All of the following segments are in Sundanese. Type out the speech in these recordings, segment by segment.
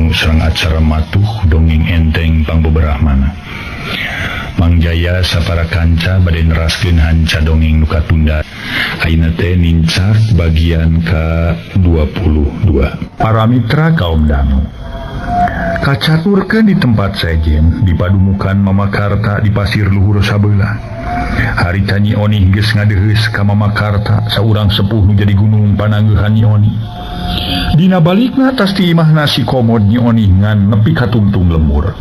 Wisnu sareng acara matuh dongeng enteng pangbeberahmana. Mangjaya sapara kanca bade neraskeun hanca dongeng nu katunda. Ayeuna teh nincak bagian ke-22. Para mitra kaum dangu, kacaturkeun di tempat sejen di padumukan Mamakarta di pasir luhur sabeula. Harita Nyi Oni geus ngadeheus ka Mamakarta saurang sepuh nu jadi gunung panangeuhan Nyi Oni. Dina balikna tas ti imahna si komod Nyi Oni ngan nepi ka tungtung lemur.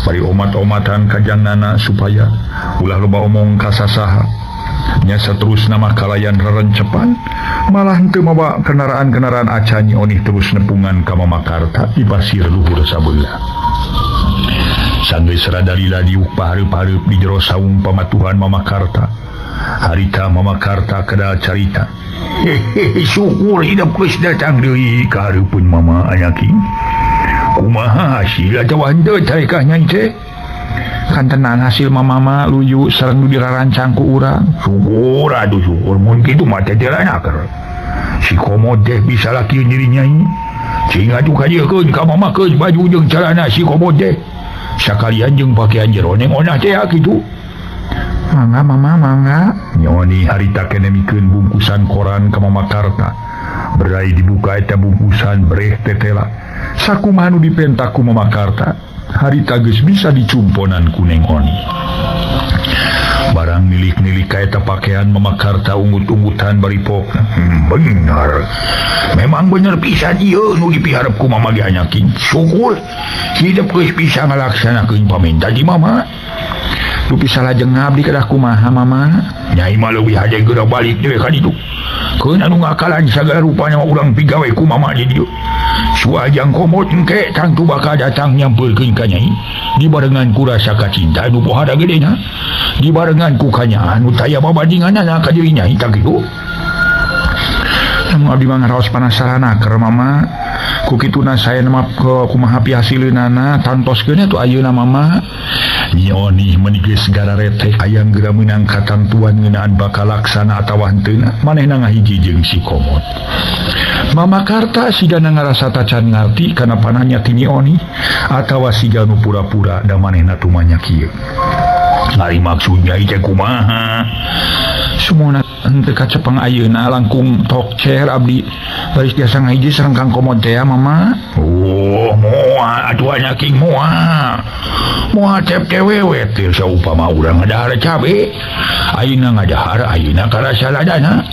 Bari omat-omatan kajangnana supaya ulah loba omong ka sasaha. Nya saterusna mah kalayan rerencepan malah henteu mawa kendaraan-kendaraan acan Nyi Oni terus nepungan ka Mamakarta di pasir luhur sabeula. Sanggeus radalila diuk pahareup-hareup di jero saung pamatuhan Mamakarta. Harita Mamakarta kedal carita. Syukur hidup geus datang deui ka hareupeun mama anyaking. Kumaha hasil atawa henteu teh ka nyai teh? Kan tenan hasil mama luyu sareng nu dirarancang ku urang. Syukur atuh syukur mun kitu mah teh teranaker. Si komod teh bisa lakiun diri nyai. Cing atuh kajiekeun ka mamakeun baju jeung calana si komod teh. Sakalian jeung pakaian jero neng onah teh kitu. Mangga mama mangga. Nyi Oni harita keneh mikeun bungkusan koran ka Mamakarta. Berai dibuka eta bungkusan breh tetela. Sakumaha nu dipentak ku Mamakarta harita geus bisa dicumponan ku Neng Oni. Barang nilik-nilik ka eta pakaian Mamakarta ungut-ungutan bari pokna. Benar. Memang bener pisan ieu nu dipiharep ku mama ge anyaking. Syukur hidup geus bisa ngalaksanakeun paminta di mama. Tu bisa lajeng ngabdi kedah kumaha mama. Nyai mah leuwih hade geura balik deui ka ditu. Keun anu ngakalan sagala rupana urang pigawe ku mama di dieu. Suajang komod engke tangtu bakal datang nyampeurkeun ka nyai. Dibarengan ku rasa kacinta nu pohara gedena. Dibarengan ku kanyaan nu taya babandinganna ka diri nyai tak kitu. Namun abdi mah ngaraos panasaran keur mama. Ku kituna saya nemap ke kumaha piasileunana tantoskeun atuh ayeuna mama. Nyi Oni meuni geus gararetek hayang geura meunang katantuan ngeunaan bakal laksana atawa henteuna manehna ngahiji jeung si komod. Mamakarta sigana ngarasa tacan ngarti kana panahnya ti Nyi Oni atawa siga nu pura-pura da manehna tumanya kieu. Ari maksudnya ieu kumaha? Sumona henteu kacepeng ayeuna langkung tokcer abdi baris biasa ngahiji sareng Kang Komod teh mama. Oh, moal atuh anyaking moal. Moal tep tewewet teh saupama urang ngadahar cabe. Ayeuna ngadahar ayeuna karasa ladana.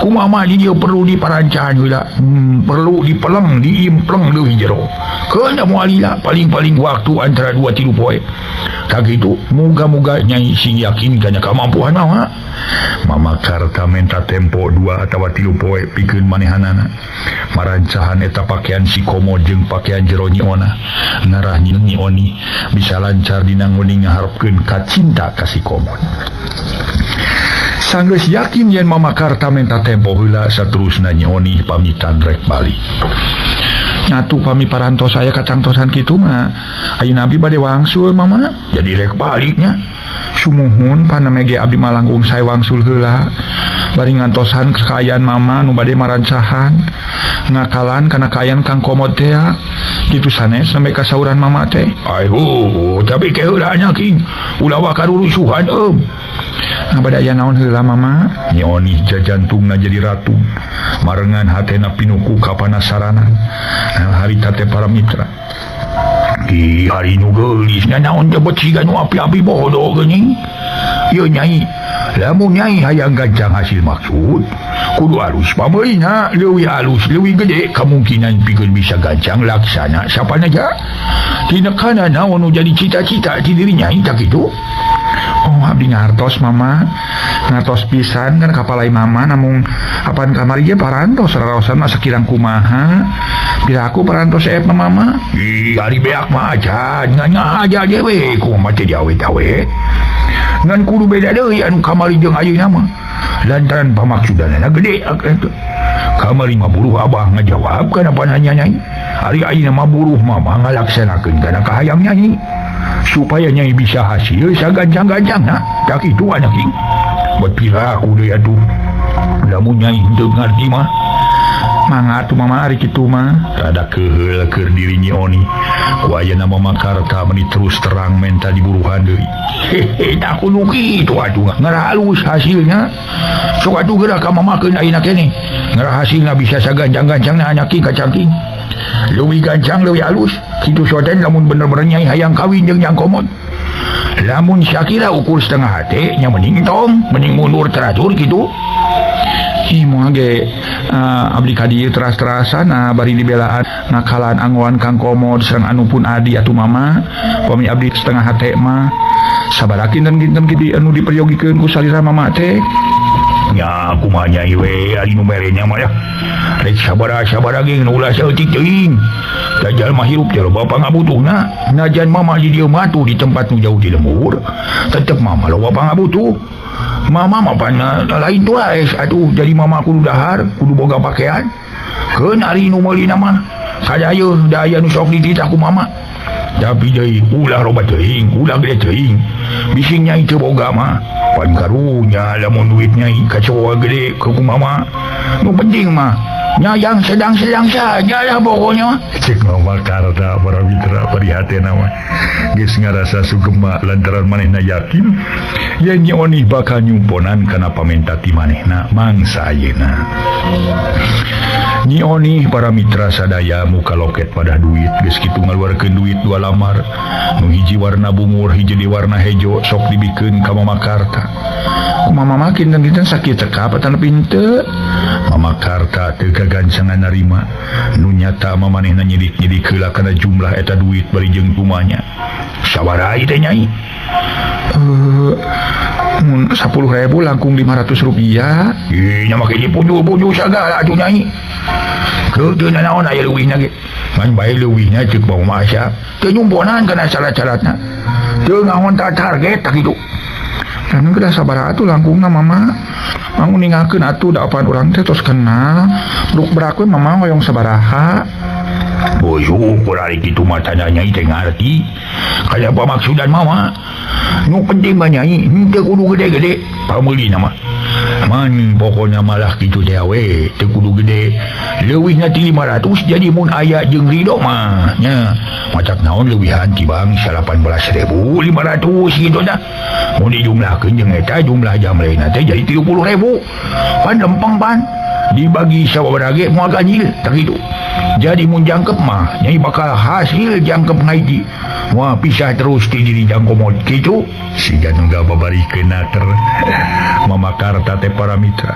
Kumaha di dieu perlu diparancahan heula. Perlu dipeleng, diimpleng leuwih jero. Keuna moal lila paling-paling waktu antara 2-3 poe. Tak gitu, moga-moga nyai sing yakin kana kamampuan mama. Mamakarta minta tempo 2 atau 3 poe pikeun manehanana. Marancahan eta pakaian si komod jeung pakaian jero Nyi Ona. Ngarah Nyi Oni bisa lancar dina ngeuning ngaharepkeun ka cinta ka si komod. Sanggeus yakin yen Mamakarta minta tempo heula saterusna Nyi Oni pamitan rek balik. Nyatu pami parantos saya kacangtosan kitu mah ayeuna abdi bade wangsul mama. Jadi rek baliknya sumuhun panamege abdi malanggung saya wangsul heula bari ngantosan kekayaan mama nu bade marancahan ngakalan kana kaayaan Kang Komod teh kitu sanes sampai ka sauran mama teh. Ayo tapi ke heula nyaking ulah wakarurusuhan ngabadaya naon heula mama. Nyi Oni jajantungna jadi ratu marengan hatena pinuku kapanasaranan. Harita teh para mitra di hari nu geulis naon teh becigan nu api-api bodoh geuning. Ieu nyai lamun nyai hayang gancang hasil maksud kudu alus pameulina leuwih alus leuwih gede kemungkinan pikeun bisa gancang laksana sapanaja tina kana naon nu jadi cita-cita ti diri nyai tak kitu. Oh abdi ngartos mama ngartos pisan kan kapalai mama namun apaan kamari ge parantos raraosan mah sakirang kumaha bila aku parantos eep mama. Ih ari beak mah aja nganya aja dewe kumaha teh diawet-awet ngan kudu beda deui anu kamari jeung ayeuna mah lantaran pamaksudanna gede kamari mah buruh abah ngajawab kana pananya nyai. Ari ayeuna mah buruh mama ngalaksanakeun kana kahayang nyai supaya nyai bisa hasil sagancang-gancang tak itu anyaking. Buat pira aku deh atuh lamun nyai henteu ngarti mah mangga tuh mama ari kitu mah rada keheul keur diri Nyi Oni ku ayeuna Mama Karta meuni terus terang menta diburuhan deui hehe tak kudu kitu atuh ngaralus hasilnya sok atuh geura ka mamakeun ayeuna keneh ngarah hasilna bisa sagancang-gancangna anyaking ka cangking leuwih gancang leuwih halus kitu soten lamun bener-bener Nyai hayang kawin jeung Jang Komod lamun Syakira ukur setengah hate nya mending tong mending mundur teratur gitu moal ge abdi ka dieu teras-terasan bari dibelaan ngakalan anggoan Kang Komod sareng anu pun adi atuh mama pami abdi setengah hate mah sabaraha kinten-kinten kitu anu diperyogikeun ku salira mama teh nya kumaha Nyai we ari nu merenya mah ya rek sabaraha ge nu ulah saeutik teuing dajal mah hirup teh loba pangabutuhna najan mama di dieu mah tuh di tempat nu jauh di lembur tetep mama loba pangabutuh mama mah pan lain tuas atuh jadi mama kudu dahar kudu boga pakaian keun ari nu meulina mah sadaya daya nu sok dititah ku mama tapi deui ulah loba teuing ulah gede teuing bising Nyai teu boga mah pan karunya lamun duit Nyai kacoa gede ke ku mama nu penting mah nyayang sedang-sedang saja lah pokoknya cek Mama Karta para mitra parihatena mah geus ngarasa sugema lantaran manehna yakin yen Nyi Oni bakal nyumponan kana pamenta ti manehna mangsa ayeuna Nyi Oni para mitra sadaya muka loket pada duit geus kitu ngaluarkeun duit 2 lamar nu hiji warna bungur hiji di warna hejo sok dibikeun ka Mama Karta kumaha mama kinten-kinten sakit teka patan pinte Mama Karta teu kagancangan narima nu nyata mamanehna nyidik-nyidik heula kana jumlah eta duit bari jeung kumanya sabaraha ieu teh Nyai 10.000 langkung 500 rupiah nya make dipunjul-punjul sagala atuh Nyai keudeuh naon aya leuwihna ge ngan bae leuwihna ceuk bawa masa teu nyumponan kana syarat-syaratna teu ngontak target tak kitu dan geus sabaraha atuh langkungna mama mangun ningalkeun atuh da apaan urang teh tos kenal ruk berak we mama hoyong sabaraha boyo ukur ari kitu mah tanda Nyai teh ngarti kaya apa maksudan mama nu penting mah Nyai teu kudu gede-gede pameulina mah man pokoknya malah kitu teh we teu kudu gede leuwihna ti 500 jadi mun aya jeung ridho mah nya macak naon leuwihan ti bang 18.500 gitu dah mun dijumlahkeun jeung eta jumlah jamlena teh jadi 30.000 pan lempeng pan dibagi sababaraha ge moal ganjil tak kitu jadi mun jangkep mah Nyai bakal hasil jangkep ngaji wah pisah terus ti diri Jang Komod kitu siga nu gababarikeun nater Mama Karta teh para mitra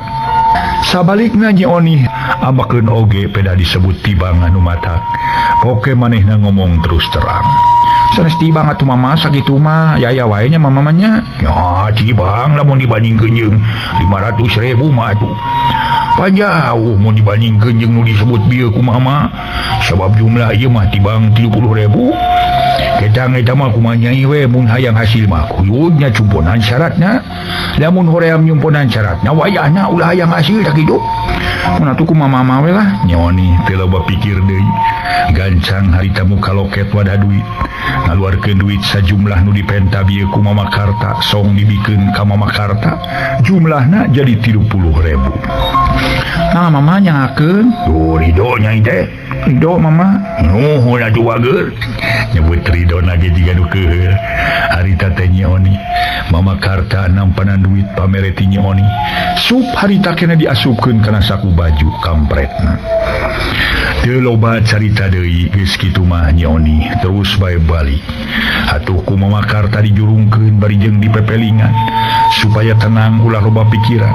sabalikna Nyi Oni ambakeun oge peda disebut tibang anu matak oke manehna ngomong terus terang sanes tibang atuh mama sakitu mah yaya wae nya mama nya ya tibang lamun dibandingkeun jeung 500.000 mah atuh panjauh mun dibandingkeun jeung nu disebut bieu ku mama sabab jumlah ieu mah tibang 30.000 ketang eta mah kumaha Nyai we mun hayang hasil mah kuyudnya cumponan syaratna lamun hoream nyumponan syaratna wayahna ulah hayang hasil tak kitu mun atuh kumaha mama we lah Nyi Oni teu loba pikir deui gancang harita muka loket wadah duit ngaluarkeun duit sajumlah nu dipenta bieu ku Mama Karta song dibikeun ka Mama Karta jumlahna jadi 30.000 nah mama nyangakeun tuh ridho Nyai teh ridho mama nuhun atuh wageur nyebut ridho nage jiga nu keheul harita teh Nyi Oni Mama Karta nampanan duit pamere ti Nyi Oni sup harita kena diasupkeun kana saku baju kampretna teu loba carita deui geus kitu mah Nyi Oni terus bae balik atuh ku Mama Karta dijurungkeun bari jeung dipepelingan supaya tenang ulah loba pikiran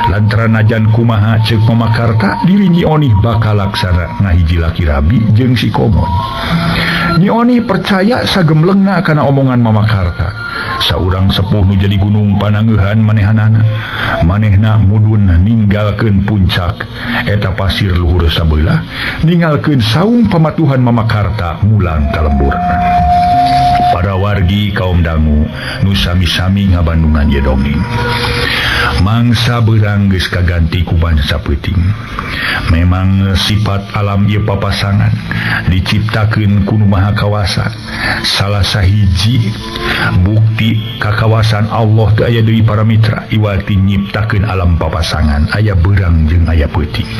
lantaran najan kumaha ceuk Mama Karta diri Nyi Oni bakal laksana ngahiji laki rabi jeung si Komod Nyi Oni percaya sagemlengna kana omongan Mama Karta saurang sepuh nu jadi gunung panangeuhan manehanana manehna mudun ninggalkeun puncak eta pasir luhur sabeula ninggalkeun saung pamatuhan Mama Karta mulang ka lembur pada pawargi kaum dangu nu sami-sami ngabandungan ye dongeng. Mangsa berang geus kaganti ku bangsa peuting. Memang sifat alam ieu papasangan diciptakeun ku Nu Maha Kawasa. Salah sahiji bukti kakawasan Allah teu aya deui para mitra iwati nyiptakeun alam papasangan aya berang jeung aya peuting.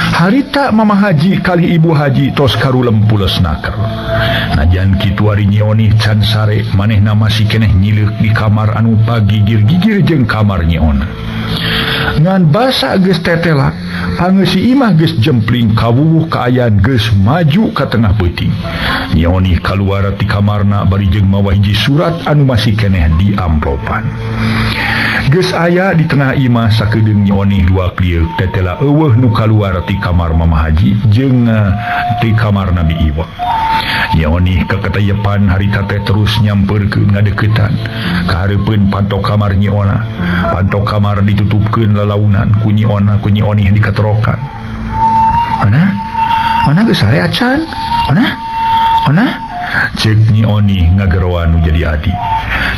Harita Mama Haji kali Ibu Haji tos karulem pules naker. Najan kitu ari Nyi Oni can sare manehna masih keneh nyileuk di kamar anu pagigir-gigir jeung kamar Nyi Ona. Ngan basa geus tetela, pangeusi imah geus jempling kawuwuh kaayaan geus maju ka tengah peuting. Nyi Oni kaluar ti kamarna bari jeung mawa hiji surat anu masih keneh di amplopan. Geus aya di tengah imah sakedeung Nyi Oni dua klieur tetela eueuh nu kaluar ti kamar Mama Haji jeung ti kamar Nabi Iwa. Nyi Oni kaketayepan harita teh terus nyampeurkeun ngadeuketan ka hareupeun panto kamar Nyi Ona. Panto kamar ditutupkeun lalaunan ku Nyi Ona ku Nyi Oni dikaterokan. Ona geus sare acan? Ona? Cek Nyi Oni ngagero anu jadi adi.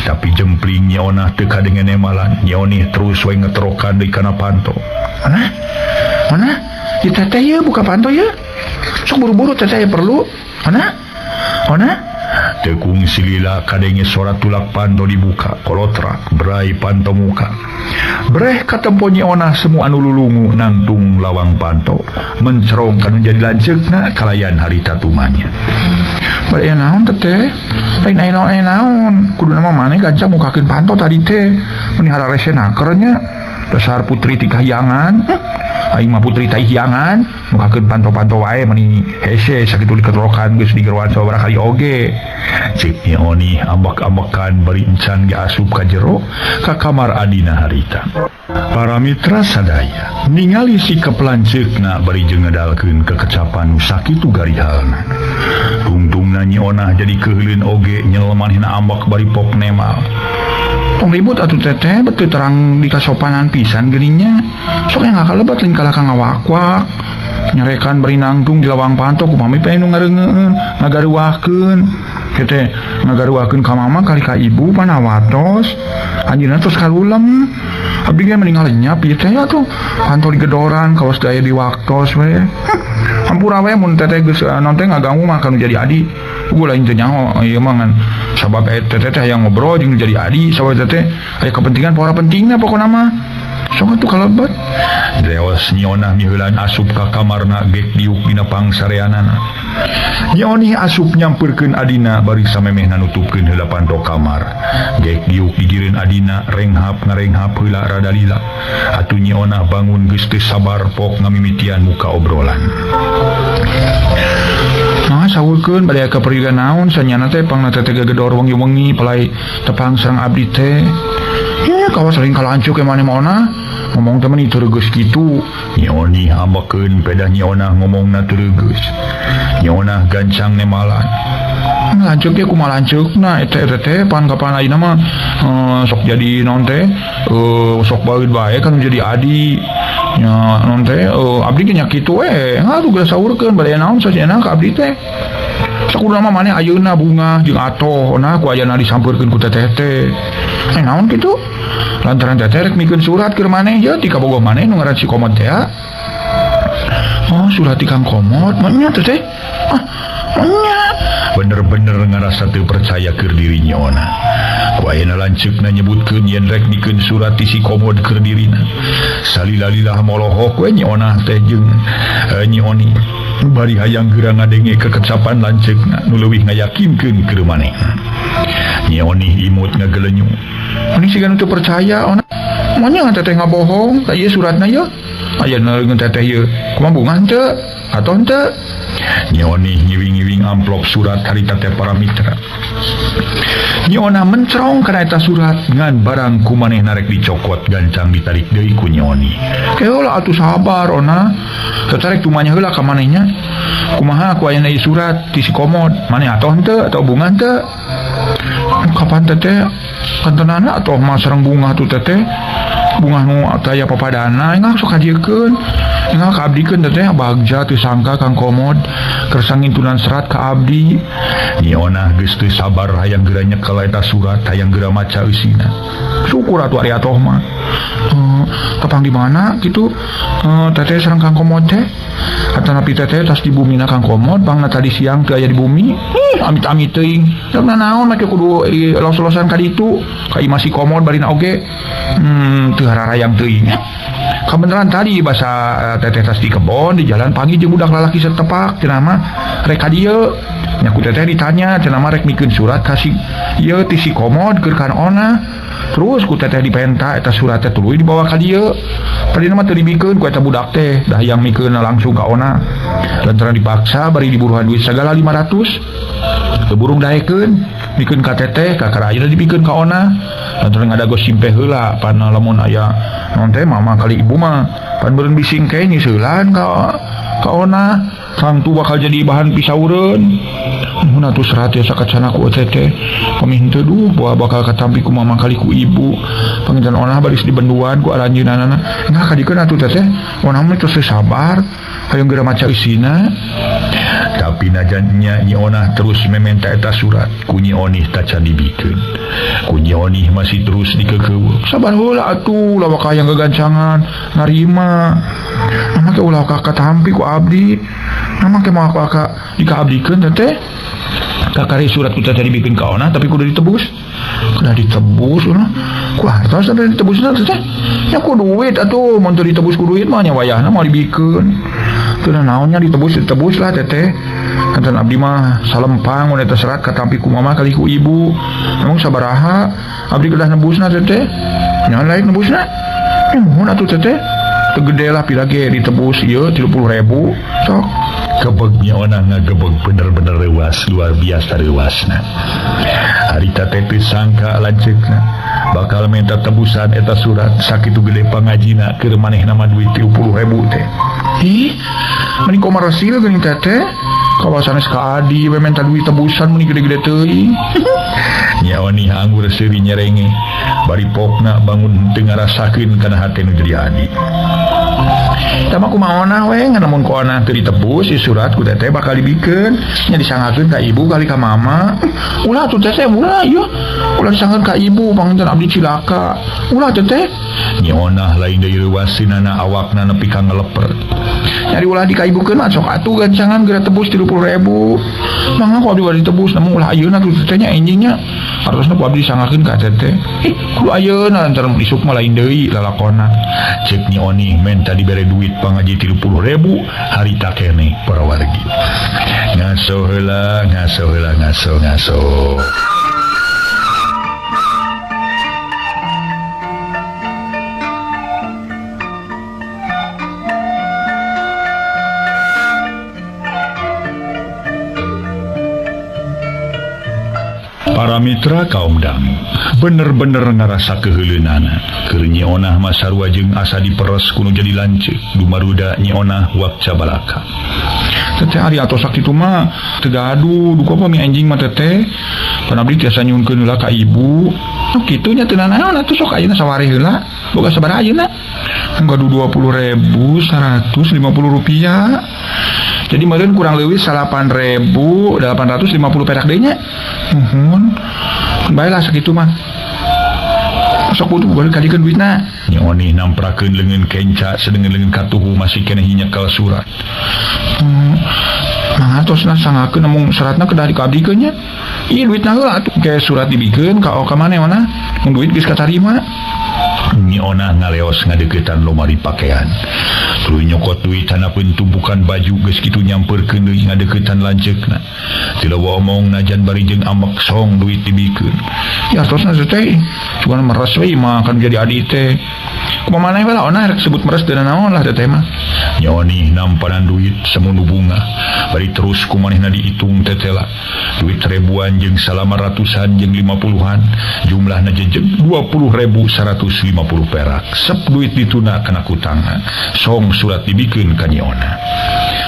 Tapi jempling Nyi Ona teu kadengen emalan. Nyi Oni terus wae ngeterokan deui kana panto. Ona? Di teteh ye buka panto ye. Sok buru-buru teteh perlu. Ona? Tekung silila kadenge suara tulak panto dibuka kolotrak berai panto muka. Breh katempo Nyi Ona semu anu lulungu nangtung lawang panto mencerong kanu jadi lanceukna kalayan harita tumanya. Bari naon teteh? Lain naon? Kudu nama maneh gancang mukakeun panto tadi teh. Mun hararese nakernya dasar putri ti kahyangan. Aing mah putri teh hiangan mukakeun panto-panto wae meni hese sakitu diketrokan geus digeroan sabaraha kali oge. Cik Nyi Oni ambak-ambakan bari encan diasup ka jero ka kamar adina harita. Para mitra sadaya ningali sikap lanceukna bari jeung ngedalkeun kekecapan nu sakitu garihalna. Tungtungna Nyi Ona jadi keheulin oge nyel manehna ambak bari pok nemal. Tong ribut atuh teteh betul terang di kasopanan pisan geuninnya. Sok yang ngakalebat lin kalakang ngawak-wak. Nyarekan bari nangtung di lawang panto kumami pengen ngareungeun ngagaruahkeun. Teh ngagaruahkeun ka mama kali ka ibu panawatos. Anjeunna tos kalulem. Abdi ge mending ngalenyap ieu teh atuh. Panto digedoran kawas daya di waktos we. Hampura we mun teteh geus naon teh ngaganggu mah kanu jadi adi. Ulah lain teh nyaho ieu mah ngan sabab teteh yang ngobrol jeung jadi adi sabab teteh aya kepentingan pora pentingna pokona mah. Sok atuh kalebet. Deos Nyi Ona miheulan asup ka kamarna gek diuk dina pangsareanana. Nyi Oni asup nyampeurkeun adina bari samemehna nutupkeun heula panto kamar. Gek diuk digireun adina renghap ngarenghap heula rada lila. Atuh Nyi Ona bangun geus teu sabar pok ngamimitian muka obrolan. Sawurkeun bade ka perigan naon sanyana teh pangna teteh gegedor wengi-wengi palai tepang sareng abdi teh. Ya kawas sering kalancuk ke maneh-maneh ngomong temen itu reugeus kitu. Nyi Oni hambakeun pedah Nyi Ona ngomongna teu reugeus. Nyi Ona gancang nemalan. Lancuk ge kumaha lancukna eta teh pan kapan ayeuna mah sok jadi naon teh sok baeud bae kan jadi adi. Nya naon teh abdi ge nya kitu we. Ngaduh geus saurkeun bade naon sasana ka abdi teh. Sakudu mah maneh ayeuna bunga jeung atoh nah ku ayana disampeurkeun ku teteh teh. Naon kitu? Lantaran teteh rek mikeun surat keur maneh ye ti kabogoh maneh nu ngaran si Komod teh. Oh, surat ti Kang Komod, manya teteh. Manya. Bener-bener ngarasa teu percaya keur diri Nyi Ona. Ku ayeuna lanceukna nyebutkeun yen rek mikeun surat ti si Komod keur dirina. Salila-lilah molohok we Nyi Ona teh jeung Nyi Oni. Bari hayang geura ngadenge kekecapan lanceukna nu leuwih ngayakinkeun keur manehna. Nyi Oni imut ngagelenyu. Ani siga nu teu percaya Ona. Monya teteh ngabohong ka ieu suratna ye. Ayeuna ngeun teteh ye kumaha bunga henteu atoh henteu. Nyi Oni ngiwing-ngiwing amplop surat harita teh para mitra. Nyi Ona mencerong kana eta surat ngan barang ku manehna rek dicokot gancang ditarik deui ku Nyi Oni. Keula atuh sabar Ona. Tertarik tumanya heula ka manehnya. Kumaha ku ayeuna ieu surat ti si Komod? Maneh atoh henteu atau bunga henteu? Kapan teteh kantonana atoh mah sareng bunga tuh teteh? Bunga nu aya papadana engah sok hajiekeun. Nah ka abdi kan teteh bagja teu sangka Kang Komod kersangin tunan serat ka abdi. Nyiona geus teu sabar hayang geura nyekel eta surat hayang geura maca eusina. Syukur atuh ari atoh mah. Tepang di mana gitu teteh sareng Kang Komod teh. Atanapi teteh tas di bumi na Kang Komod bangna tadi siang teu aya di bumi. Amit-amit teuing. Dapna naon make kudu los-losan ka ditu. Ka imah si Komod barina oge. Teu hararayang teuing. Kebenaran tadi bahasa teteh tas di kebon di jalan pagi jeung budak lalaki setepak cenah mah rek ka dieu nya ku teteh ditanya cenah mah rek mikeun surat kasih ieu ti si Komod keur kan ona terus ku teteh dipenta eta surat teh tuluy dibawa ka dieu padina mah teu dibikeun ku eta budak teh dah yang mikeun langsung ka ona lantaran dipaksa bari diburuhan duit sagala 500 teu burung daekeun mikeun ka teteh ka ayeuna dibikeun ka ona lantaran ngadagos simpeh heula pan lamun aya non teh mama kali ibu mah pan beureun bising ke nyiseulan ka ona kang tu bakal jadi bahan pisaureun mun atuh serat ya sakacana ku teteh pamih teu duh bakal katampi ku mama kali ku ibu panginten ona baris dibenduan ku aranjeunana nah kadikeun atuh teteh ona mah teu sabar hayang geura maca isina. Tapi najannya Nyi Onah terus mementa eta surat ku Nyi Onih taca dibikeun. Ku Nyi Onih masih terus dikekeuweuk. Sabar heula atuh lawa hayang gagancangan narima. Nama teh ulah ka tampi ku abdi. Nama ke moal ka dikaabdikeun teh. Kakari surat ku teh dibikeun ka Onah tapi kudu ditebus. Kudu ditebus urang. Ku hartos ada ditebusna teh. Ya ku duit atuh mun teu ditebus ku duit mah nya wayahna moal dibikeun. Teu naonnya ditebus lah teteh. Kanten abdi mah salempang mun eta serat katampi ku mama kali ku ibu. Emang sabaraha abdi kedah nebusna teteh? Nya lain nebusna. Mohon atuh teteh. Teu gede lah pilage ditebus ieu 30.000 sok. Kebegnya Onah ngagebeg bener-bener leuwas luar biasa leuwasna. Harita teh teu sangka lanceukna bakal minta tebusan eta surat sakitu gede pangajina keur manehna mah duit 30.000 teh. Ih, meni komersil geuning teteh. Kawasanes ka adi we minta duit tebusan meni gede-gede teuing. Nya Onih anggur seuri nyerenge bari pokna bangun teu ngarasakeun kana hate nu jadi adi. Tama kumaha Onah we nganamun ku Onah teu ditebus si surat ku teteh bakal dibikeun nya disangakeun ka ibu kali ka mama. Ulah atuh teteh ulah ieu. Ulah disangakeun ka ibu panginten abdi cilaka. Ulah teteh. Nya Onah lain deui leuwasinana awakna nepi ka ngeleper. Nyari ulah dikaibukeun mah sok atuh gancangan geura tebus 30.000. Mangga ku abdi bari ditebus namun ulah ayeuna tuh teteh nya enjingnya. Harusna ku abdi disangakeun ka teteh. Kudu ayeuna lantaran isuk mah lain deui lalakonna. Ceuk Nya Onih menta dibere duit pangaji 30.000 harita keneh para wargi. Ngaso heula, ngaso. Para mitra kaum dangu bener-bener ngarasa keheuleunana keur Nyi Onah mah sarua jeung asa diperes kudu jadi lanceuk dumaruda Nyi Onah wakca balaka. Teteh ari atos sakitu mah teu gaduh duka apa mi anjing mah teteh pan abdi tiasa nyunkeun heula ka ibu. Oh kitu nya teu naon atuh sok ayeuna sawari heula boga sabaraha ayeuna gaduh 20.150 rupiah. Jadi meureun kurang leuwih 8.850 perak deui nya. Nuhun. Baiklah sakitu mah. Sok kudu balik kadikeun duitna. Nya Onih namprakeun leungeun kenca sedengeun leungeun katuhu masih keneh nyekel surat. Mangantosna sangakeun mung seratna kedah dikabdikeun nya. Ieu duitna heula atuh ke surat dibikeun ka maneh mana? Mun duit geus katarima. Nyi Onah ngaleos ngadeuketan lomari pakaian. Tuluy nyokot duit hanapeun tumpukan baju geus kitu nyamperkeun deui ngadeuketan lanceukna. Teu omong najan bari jeung amek song duit dibikeun. Ya tosna teh cuman meres we mah kan jadi adi teh. Kumaha maneh we lah Onah rek sebut meres teu naon lah teh mah. Nya Onih nampanan duit samunu bunga. Bari terus kumanehna diitung tetela. Duit ribuan jeung salama ratusan jeung 50-an. Jumlahna jejeg 20.150 perak. Sep duit dituna kana kutangan. Song surat dibikeun ka Nyi Onah.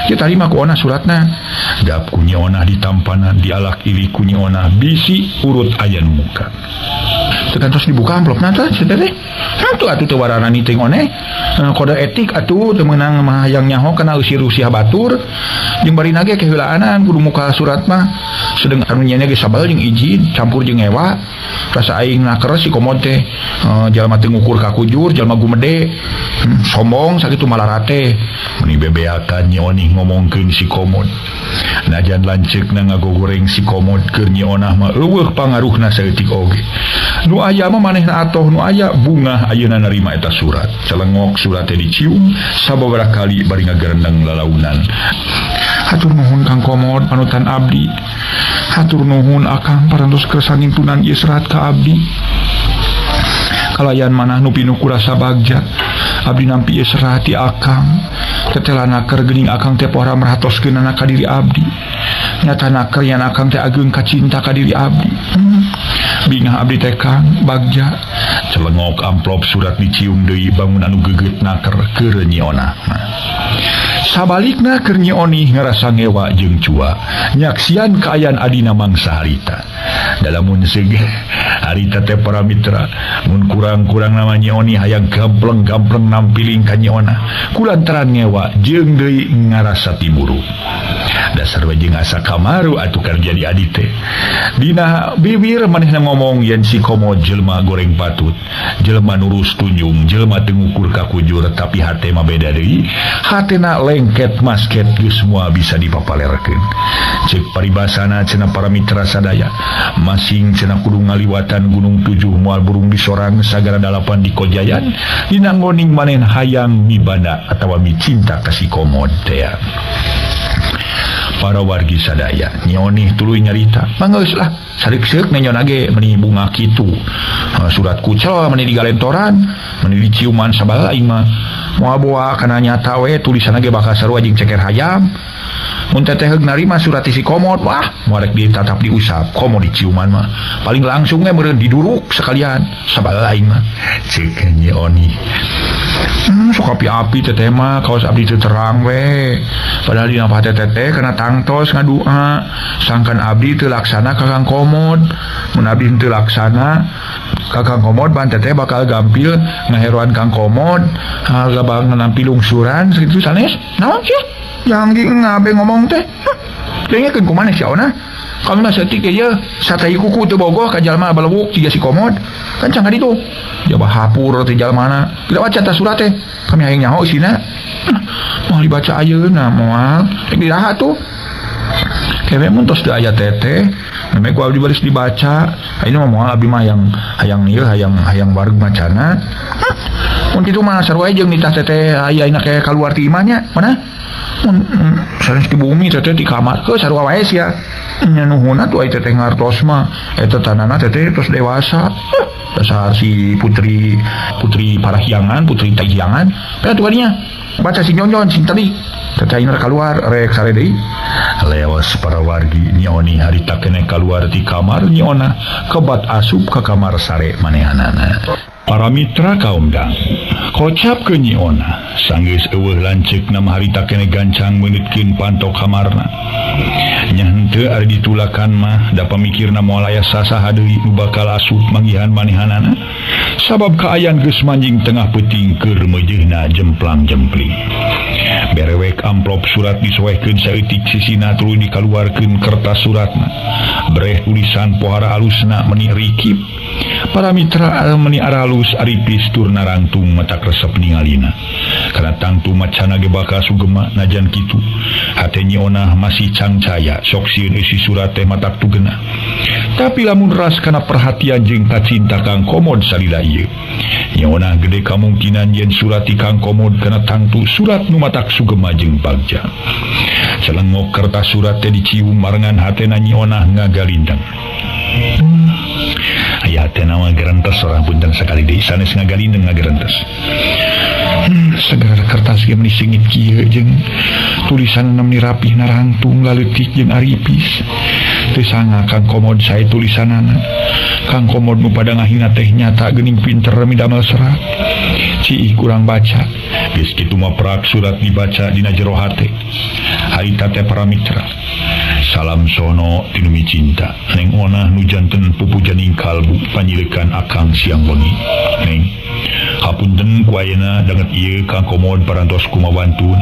Ieu tarima ku Onah suratna. Gap ku Nyi Onah ditampanan dialak ili ku Nyi Onah bisi urut aya nu muka. terus dibuka amplopna teh teh atuh teu warana niting one kode etik atuh teu meunang mah hayang nyaho kana usir-usih batur jeung bari nage kehilaanan kudu muka surat mah sedeng anu nya ge sabal jeung izin campur jeung ewa rasa aing naker si komod teh jalma teu ngukur ka kujur jalma gumede sombong sakitu malarate meni bebeakan nyoni ngomongkeun si komod najan lanceuk na ngagogoreng si komod keur nyeonah mah eueuh pangaruhna saeutik oge nu aya mah manehna atoh nu aya bunga ayeuna narima eta surat celengok surat teh dicium sababaraha kali bari ngagerendeng lalaunan. Hatur nuhun Kang Komod panutan abdi, hatur nuhun akang parantos kersanging tunan ieu serat ka abdi. Kalayan manah nu pinuh ku rasa bagja abdi nampi ieu serat ti akang tetelana keur geuning akang teh pohara meratoskeunana ka diri abdi nyatana keur yen akang teh ageung ka cinta ka diri abdi. Bingah abdi teh Kang bagja celengok amplop surat dicium deui bangun anu geugeut naker keur nyeonah. Sabalikna keur nyeoni ngarasa ngewa jeung cua nyaksian kaayaan adina mangsa harita dalamun sege harita teh para mitra mun kurang-kurang nama nyeoni hayang gampleng-gampleng nampiling ka nyeona kulantaran ngewa jeung deui ngarasa timuru dasar we jeung asa kamaru atuh kerja di adi teh dina bibir manehna ngomong yen si komod jelema goreng patut jelema nurus tunjung jelema teu ngukur ka kujur tapi hate mah beda deui hatena lengket masket geus semua bisa dipapalerkeun ceuk paribasana cenah para mitra sadaya masing cenah kudu ngaliwatan gunung 7 moal burung disorang sagara dalapan di kojayan dina ngoning manen hayang mibanda atawa micinta ka si komod teh. Para wargi sadaya nyeoni tuluy nyarita manggeus lah sareuk-seuk nyon age meni bunga kitu surat kucel meni digalentoran meni diciuman sabala aing mah moal boa kana nyata we tulisan age bakal sarua jeung ceker hayam mun teteh heug narima surat si komod wah moal rek ditatap diusap komod diciuman mah paling langsung we meureun diduruk sekalian sabala aing mah ceuk nyeoni sok api-api teteh mah kaos abdi teu terang we padahal dina teteh kena tangtos ngadua sangkan abdi teu laksana ka Kang Komod mun abdi teu laksana ka Kang Komod ban teteh bakal gampil ngaheroan Kang Komod gabang nampi lungsuran sakitu sanes naon sih yang di ngabe ngomong teh dengekeun kumaha si aona kami mah setik ieu satai kuku teu bogoh ka jalma balewuk tiga si Komod kan cangga ditu jaba hapur teh jalmana tidak baca ta surat teh kami hayang nyaho isina mau dibaca ayeuna moal rek diraha tuh kewe mun tos teu aya teteh meme ku abdi baris dibaca ayeuna mah moal abdi mah hayang ieu hayang bareng macana mun kitu mah sarua jeung nitah teteh ayeuna ke kaluar ti imahnya mana mun sanes di bumi teteh di kamar ke sarua wae sia nya nuhunna tuh aya teteh ngartos mah eta tanana teteh tos dewasa dasar si putri parahyangan putri tagiangan pernah tuh kadinya baca si nyonyon si tadi teteh ayeuna keluar rek sare deui leos para wargi nyeoni harita keneh keluar ti kamar nyeona kebat asup ka kamar sare manehanana. Para mitra kaum dang kocap ke nyeona sanggeus eueuh lanceuk nama harita keneh gancang meunitkeun pantok kamarna nya henteu ari ditulakan mah da pamikirna moal aya sasaha deui nu bakal asup manggihan manehanana sabab kaayaan geus manjing tengah peuting keur meujeuhna jemplang-jempling. Berewek amplop surat disoehkeun saeutik sisina tuluy dikaluarkeun kertas suratna breh tulisan pohara alusna meni rikip. Para mitra meni aralus aripis tur narangtung mata resep ningalina kana tangtu macana ge bakal sugema najan kitu hate nyeona masih cangcaya sok sieun isi surat teh matak tugena tapi lamun ras kana perhatian jeung kacinta Kang Komod salila ieu nyeona gede kamungkinan yen surat ti Kang Komod kana tangtu surat nu matak sugema jeung bagja selengok kertas surat teh dicium marengan hatena nyeona ngagalindang aya hatena ngagerentes orang punten sakali deui sanes ngagalindang ngagerentes segala kertas ge meni singit kieu jeung tulisan meni rapih narangtung laleutik jeung aripis teu sanga Kang Komod sae tulisanana Kang Komod nu pada ngahina teh nyata geuning pinter midamel serat ciih kurang baca geus kitu mah prak surat dibaca dina jero hate harita teh para mitra salam sono tinu cinta neng onah nu janten pupujaning kalbu panyilekan akang siang wengi. Neng, hapunten ku ayeuna danget ieu Kang Komod parantos kumabantun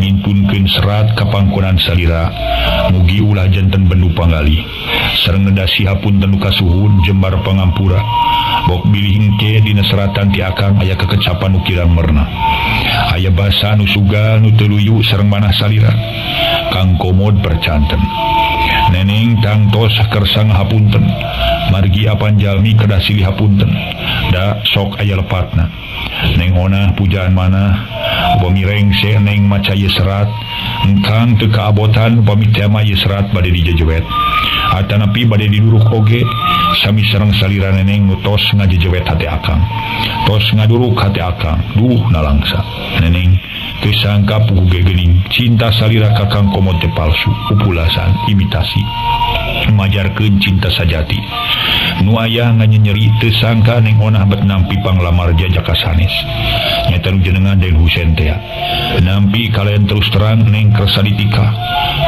ngintunkeun serat ka pangkonan salira mugi ulah janten bendu panggali sareng nedasi hapunten nu kasuhun jembar pangampura bok bilih hengke dina seratan ti akang aya kekecapan nu kirang merna aya basa nu sugal nu teu luyu sareng manah salira. Kang Komod percanten, neneng tangtos kersang hapunten margi apan jalmi kedah silih hapunten da sok aya lepatna. Neng onah pujaan mana upami rengse neng maca ieu serat engkang teu kaabotan upami tema ieu serat bade dijejewet atanapi bade diduruk oge sami sareng salira neneng nu tos ngajejewet hate akang tos ngaduruk hate akang. Duh nalangsa neneng teu sangka puguh geuning cinta salira ka Kang Komod teh palsu upulasan imitasi majarkeun cinta sajati nu aya nganyeri teu sangka neng onah bet nampi panglamar jajaka sanes nyata nu jenengan Den Husein teh nampi kalian terus terang neng kersa ditikah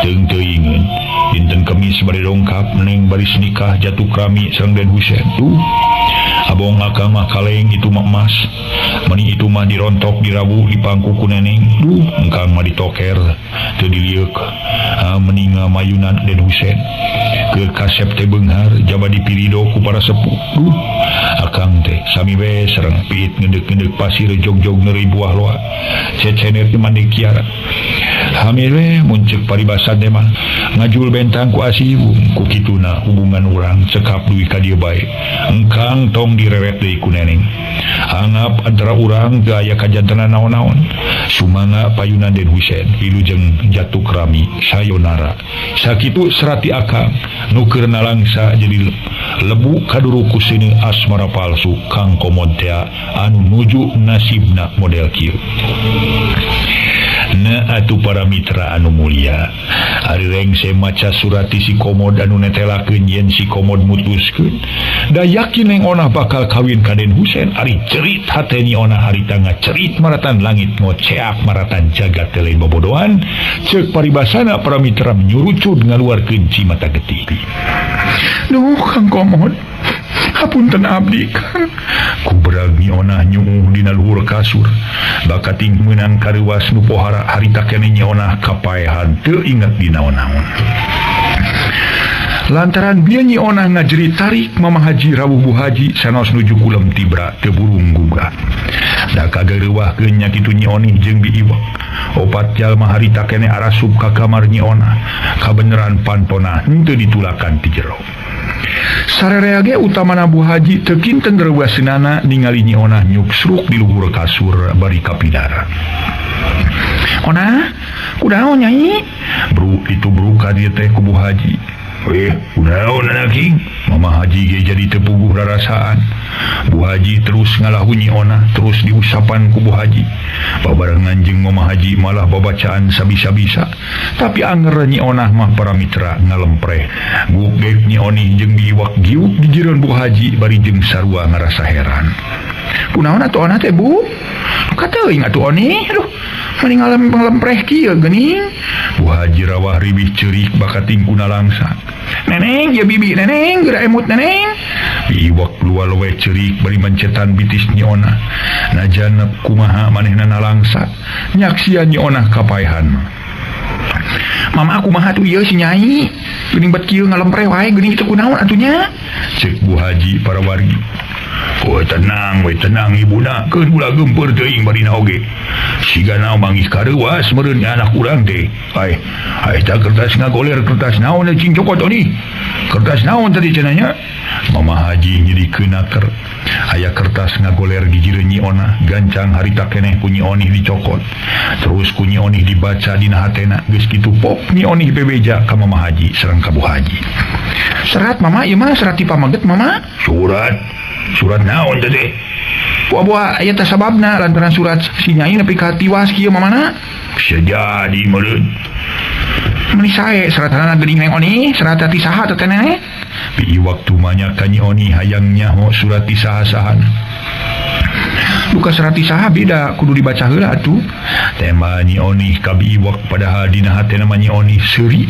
teung teuingeun dinten Kemis bade dongkap neng baris nikah jatuh krami sareng Den Husein. Tuh abong akang mah kaleng itu mah emas meni itu mah dirontok dirabu dipangku ku neneng. Duh engkang mah ditoker teu dilieuk meninga mayunan Den Husein ke kasep teh beunghar jaba dipirido ku para sepuh. Duh akang teh sami we sareng piit ngedeuk-ngedeuk pasir jog-jog neuri buah loa cecener di mandi kiara hamil we muncul paribasan teh mah ngajul bentang ku asihung ku kituna hubungan urang cekap duwi ka dieu bae engkang tong direwet deui ku neneng anggap antara urang teu aya kajantenan naon-naon sumanga payunan Den Husein wilujeng jatuh krami sayonara sakitu serati akang nu keur nalangsa jadi lebu kaduru ku sini asmara palsu Kang Komod teh anu nuju nasibna model kieu. Na atuh para mitra anu mulia, ari rengse maca surat ti si Komod anu netelakeun yen si Komod mutuskeun da yakin neng onah bakal kawin ka Den Husein. Ari cerit hateni onah harita ngacerit maratan langit ngoceak maratan jagat teh lain bobodohan ceuk paribasana para mitra nyurucud ngaluarkeun cimata getih. Duh Kang Komod, hapunten abdi Kang. Kuberag ni onah nyuuh dina luhur kasur bakating meunang kareuwas nu pohara harita keneh onah kapaehan teu inget dina naon-naon. Lantaran bieu nyi onah ngajerit tarik Mama Haji rawuh Bu Haji sanos nuju kulem tibra teu burung gugah. Da kagareuwahkeun nya kitu nyi Onih jeung Bi Iwak. Opat jalma harita keneh arasup ka kamar nyi onah kabeneran pantona henteu ditulakan ti jero. Sarerea ge utamana Bu Haji teu kinten reuwaseunana ningali nyi onah nyuksruk di luhur kasur bari kapidara. Onah, kunaon nyai? Bru itu bru ka dieu teh ku Bu Haji. Kunaon anaking? Mama Haji ge jadi teu puguh rarasaan. Bu Haji terus ngalahu nyi onah terus diusapan ku Bu Haji. Babarengan jeung Mama Haji malah babacaan sabisa-bisa. Tapi anger nyi onah mah para mitra ngalempreh. Gugek nyi Onih jeung Bi Iwak giuk di jireun Bu Haji bari jeung sarua ngarasa heran. Kunaon atuh onah teh Bu? Kateuing atuh Onih. Aduh, mending ngalempreh kieu geuning. Bu Haji rawah ribih ceurik bakating kuna langsa. Neneng, ya bibi neneng, geura emut neneng. Bi Iwak keluar loe ceurik bari mencetan bitis nyi onah. Najan kumaha manehna nalangsa, nyaksian nyi onah kapaehan. Mama kumaha tuh ieu si nyai? Geuning bet kieu ngalempreh wae geuning teu kunaon atunya? Cek Bu Haji para wargi. Oh tenang ibuna, keun ulah gempeur teuing barina oge. Sigana mangih kareuwas meureun anak urang teh. Ai tah kertas ngagoler kertas naon cing cokot oni? Kertas naon tadi cenanya? Mama Haji nyidikeun naker. Aya kertas ngagoler di jireun nyi onah, gancang harita keneh ku nyi Onih dicokot. Terus ku nyi Onih dibaca dina hatena, geus kitu pop nyi Onih bebeja ka Mama Haji sareng ka Bu Haji. Serat Mama, ieu mah serat ti pamaget Mama. Surat naon teh? Buah aya teh sababna lantaran surat si nyai nepi ka tiwas kieu mamana. Bisa jadi meureun. Meni sae seratana geuning neng Oni, serat ti saha teh keneh? Bi waktu manya ka nyi Oni hayang nyaho surat ti saha-sahan. Buka serat ti saha beda kudu dibaca heula atuh. Tema nyi Oni ka Bi Iwak padahal dina hatena nyi Oni seuri.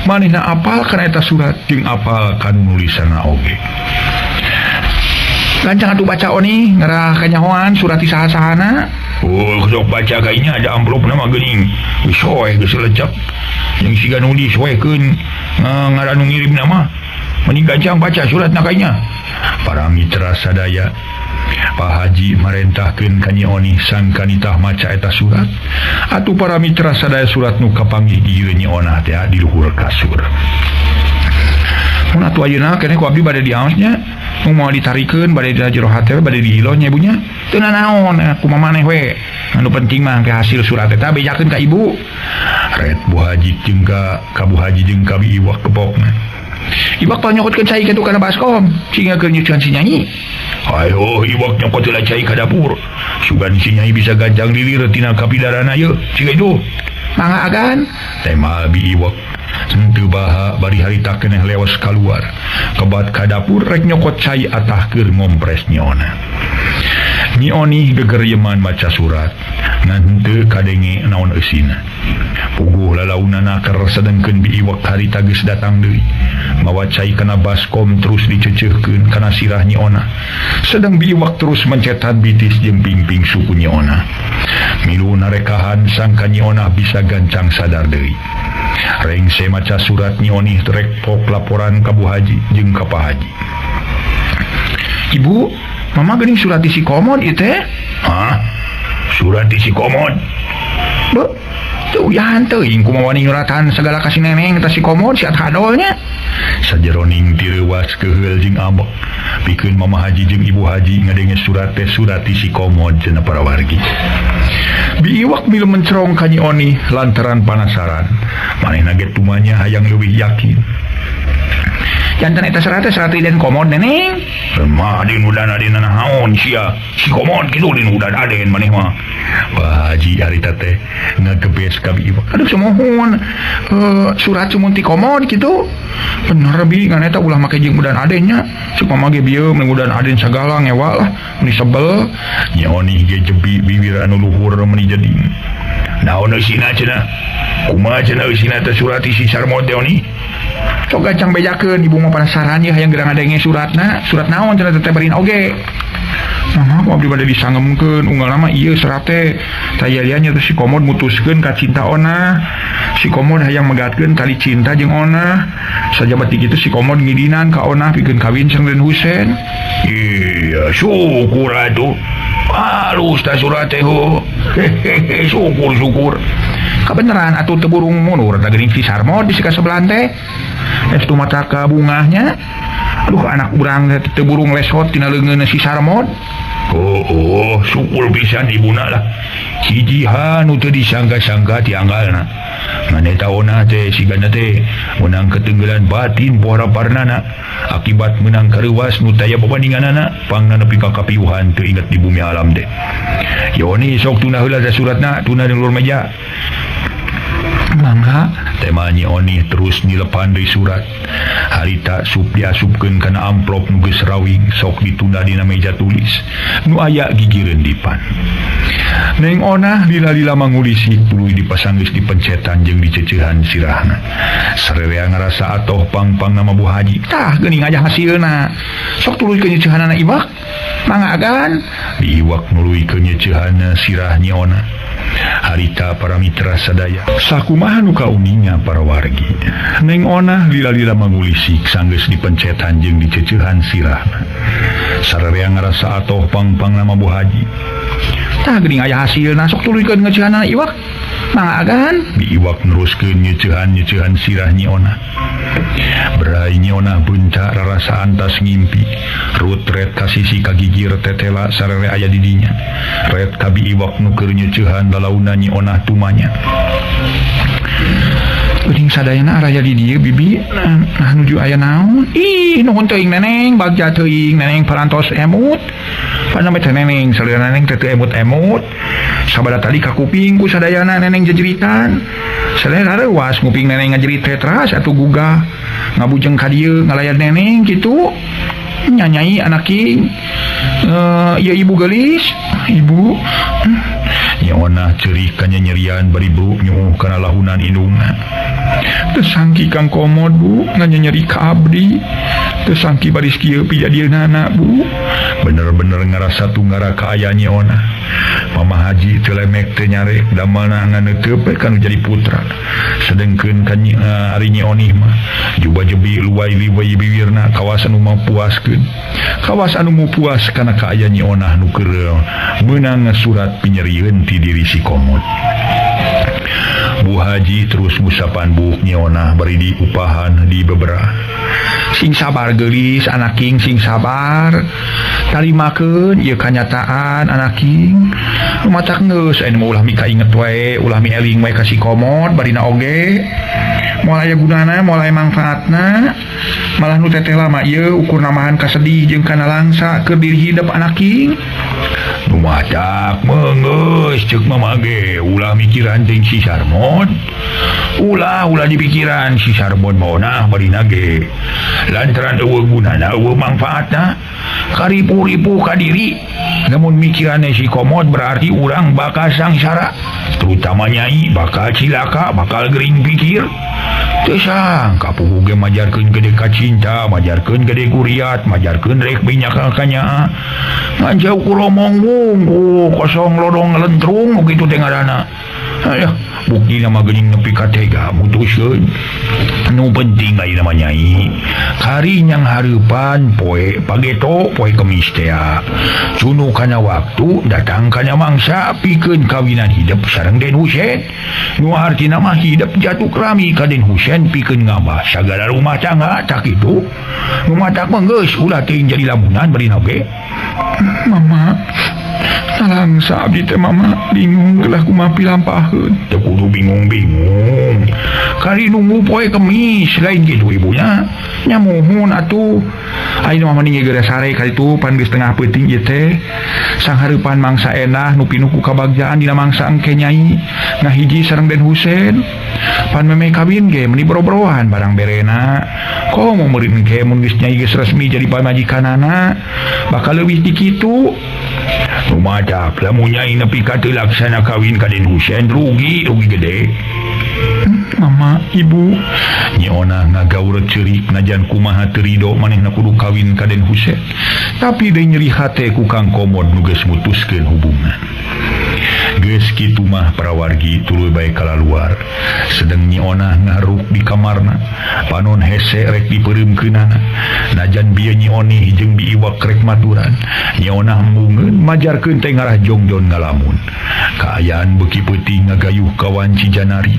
Manehna apal kana eta surat jeung apal kanu nulisanna oge. gancang atuh baca oni ngarah kanyahoan surat isaha-sahana. Sok baca kayaknya ada amplop nama geuning. Geus soe geus lecep. Yang siga nulis wekeun ngaran nu ngirim nama. Mending gancang baca suratna kayaknya. Para mitra sadaya Pak Haji marentahkeun ka Nyi Oni sangkanitah maca eta surat. Atuh para mitra sadaya surat nu kapanggih di Nyi Onah teh di luhur kasur. Mun atuh ayeuna keneh ku abdi bade diaosnya, mau ditarikeun bade di jero hate bade dihilo nya ibunya. Teu naon kumaha maneh we. Anu penting mah ke hasil surat eta bejakeun ka ibu. Ret Bu Haji jeung ka Bu Haji jeung ka Bi Iwak kepokna. Iwak panyokotkeun cai kitu kana baskom, sehingga keur nyucian si Nyai. Ayo Iwak nyokot heula cai ka dapur. Sugan si Nyai bisa ganjang lilir tina kapidarana ye. Siga itu. Mangga agan. Tema Bi Iwak. Henteu baha bari harita keneh leos kaluar. Kebat ka dapur rek nyokot cai atah keur ngompres Nyi Ona. Nyi Oni gegeryeman maca surat. Ngan henteu kadenge naon eusina. Puguh lalaunana keur sedengkeun Bi Iwak harita geus datang deui. Mawa cai kana baskom terus diceuceuhkeun kana sirah Nyi Ona. Sedang Bi Iwak terus mencetan bitis jeung pingping suku Nyi Ona. Milu narekahan sangka Nyi Ona bisa gancang sadar deui. Rengse maca surat Nyi Oni rek pok laporan ka Bu Haji jeung ka Pak Haji. Ibu, mama geuning surat di si komod ieu teh. Hah? Surat di si komod? Be, teu uyahan teuing kumaha nyuratan segala ka si neneng eta si komod si hadolnya. Sajeroning tireuwas keheul jeung ambek. Pikeun Mama Haji jeung Ibu Haji ngadenge surat teh surat di si komod cenah para wargi. Bi Iwak milu mencerong ka Nyi Oni lantaran penasaran. Manehna ge tumanya hayang leuwih yakin. Jantan eta serat den komod neneng. Mah din udan aden naon sia. Si komod kitu din udan aden maneh mah. Pak Haji harita teh ngagebes ka Bi Iwak. Aduh samohon. Surat cumun ti komod kitu. Bener Bi ngan eta ulah make jeung udan adennya. Supaya mage bieu meng udan aden sagala ngewa lah. Meni sebel. Nyi Oni ge jebi bibir anu luhur meni jadi. Naon eusina cenah? Kumaha cenah eusina teh surat isi sarmod teh Oni? Sok gancang bejakeun ibu mah penasaran ya hayang gerang adenge suratna. Surat naon cenah teh berin oge. Mama ku abdi bade disangemkeun unggal mah ieu serat teh. Tayalianya teh si komod mutuskeun ka cinta Ona. Si komod hayang megatkeun tali cinta jeung Ona. Sajabat kitu si komod ngidinan ka Ona pikeun kawin jeung Den Husein. Iya, syukur atuh. Halus tah surat teh ho. Syukur. Kabeneran atuh teu burung munur da geuning si sarmod di sika sebelah teh. Estu mata ka bungahnya. Aduh anak urang teh burung lesot tina leungeun si sarmod. Oh, syukur pisan ibuna lah. Hijihan nu teu disangka-sangka ti anggalna. Maneta Ona teh sigana teh menang ketenggelan batin pohara-parnana akibat menang kareuwas nu taya babandinganana pangna nepi ka kapiuhan teu inget di bumi alam teh. Yoni sok tuna heula suratna tuna di luar meja. Mangga tema Nyi Oni terus nilepan deui surat. Harita sup diasupkeun kana amplop nu geus rawing sok ditunda dina meja tulis nu aya gigireun dipan. Neng Ona lila-lila mangulisi tuluy dipasang geus dipencetan jeung diceuceuhan sirahna. Sarerea ngarasa atoh pang-pang nama Bu Haji. Tah geuning aja hasilna. Sok tuluy ke nyeuceuhanana Iwak. Mangga agan. Di Iwak nuluy ke nyeuceuhanna sirah Nyi Ona. Harita para mitra sadaya sakumaha nu kauninya para wargi. Neng Ona lila-lila mangulisi sanggeus dipencetan jeung diceuceuhan sirahna. Sarerea ngarasa atoh pang-pang nama Bu Haji. Tah geuning aya hasilna sok tuluykeun ngeuceuhanna Iwak. Mangga agan. Di Iwak neruskeun nyeuceuhan sirah Nyi Ona. Berai Nyi Ona beunca rarasaan tas ngimpi. Rut ret ka sisi kagigir tetela sarere aya di dinya. Ret ka Bi Iwak nu keur nyeuceuhan lalauna Nyi Ona tumanya. Geuning sadayana araya di dieu bibi. Nah nuju aya naon? Ih, nuhun teuing neneng, bagja teuing neneng parantos emut. Paname teh neneng salira neneng teh emut-emut. Sabada tadi ka kuping ku sadayana neneng jejeritan. Salera reuas nguping neneng ngajerit teh teras atuh gugah. Ngabujeng ka dieu ngalayan neneng kitu. Nyanyai anak king. Ya ibu gelis. Ibu. Nyi Ona ceurih ka nyerian bari bru nyuuh kana lahunan indungna. Teu sangki Kang Komod Bu nganyeri ka abdi. Tersangki baris kieu pijadieun anak Bu. Bener-bener ngarasa tunggara kaaya Nyi Ona. Mama Haji telemek teh nyarek da mana nganeuteub kan jadi putra. Sedengkeun kan ari Nyi Onih mah juba jebi luai liwai bibirna kawasan umah puaskeun. Kawasan umah puas kana kaaya Nyi Ona nu keur meunang surat pinyerieun ti diri si Komod. Bu Haji terus ngusapan Bu Nyi Ona bari di upahan di beberapa. Sing sabar geulis anak king sing sabar. Tarimakeun ieu kanyataan anak king. Matak geus aya ulah mi kainget wae, ulah mi eling wae ka si Komod barina oge. Moal aya gunana, moal aya manfaatna. Malah nu teteh lama ieu ukur namahan kasedih jeung kana langsa keur diri hidup anak king. Matak mengeus ceuk mama ge ulah mikiran ting si Sarmon. Ulah di pikiran si Sarmon maunah barina ge. Lantaran eueuh gunana eueuh manfaatna karipu-ripu ka diri. Namun mikirannya si Komod berarti urang bakal sangsara, terutama Nyai bakal cilaka, bakal gering pikir. Teu sangka puguh ge majarkeun gede ka cinta, majarkeun gede kuriat, majarkeun rek binyak kanya. Ngan jauh ku romong wungku kosong lodong lentrung begitu teh ngaranna. Aya bukti nama geuning nepi ka tega mutuskeun. Nu penting ari nama Nyai hari nyang hareupan poe pageto poe Kemis teh cunu kana waktu datang kana mangsa pikeun kawinan hidup sareng Den Husein. Nu artina mah hidup jatuh krami ka Den Husein pikeun ngabah sagala rumah tangga tak kitu. Nu matak mah geus ulah teuing jadi lamunan bari oge. Mama talangsa abdi teh mama bingung gelah kumaha pilampaheun. Teu kudu bingung-bingung. Kali nunggu poe Kemis lain kitu ibunya. Nya muhun atuh. Ayeuna mah mending geura sare kali tu pan geus tengah peuting ieu teh. Sanghareupan mangsa enah nu pinuh ku kabagjaan dina mangsa engke Nyai ngahiji sareng Den Husein. Pan meme kawin ge meuni boro-borohan barang berena. Komo meureun ge mun geus Nyai geus resmi jadi pamajikanana bakal leuwih di kitu. Rumadak lamun Nyai nepi ka teu laksana kawin ka Den Husein rugi gede. Mama, ibu Nyi Ona ngagaureuh ceurik najan kumaha teu ridho manehna kudu kawin ka Den Husein. Tapi deui nyeri hate ku Kang Komod nu geus mutuskeun hubungan. Geus kitu mah parawargi tuluy bae kalaluar. Sedeng Nyi Ona ngaruk di kamarna. Panon hese rek dipeureumkeunana. Najan bieu Nyi Oni jeung Bi Iwak rek maturan. Nyi Ona hembungeun majarkeun teh ngarah jongjon ngalamun. Kaayaan beuki peuting ngagayuh kawan Cijanari.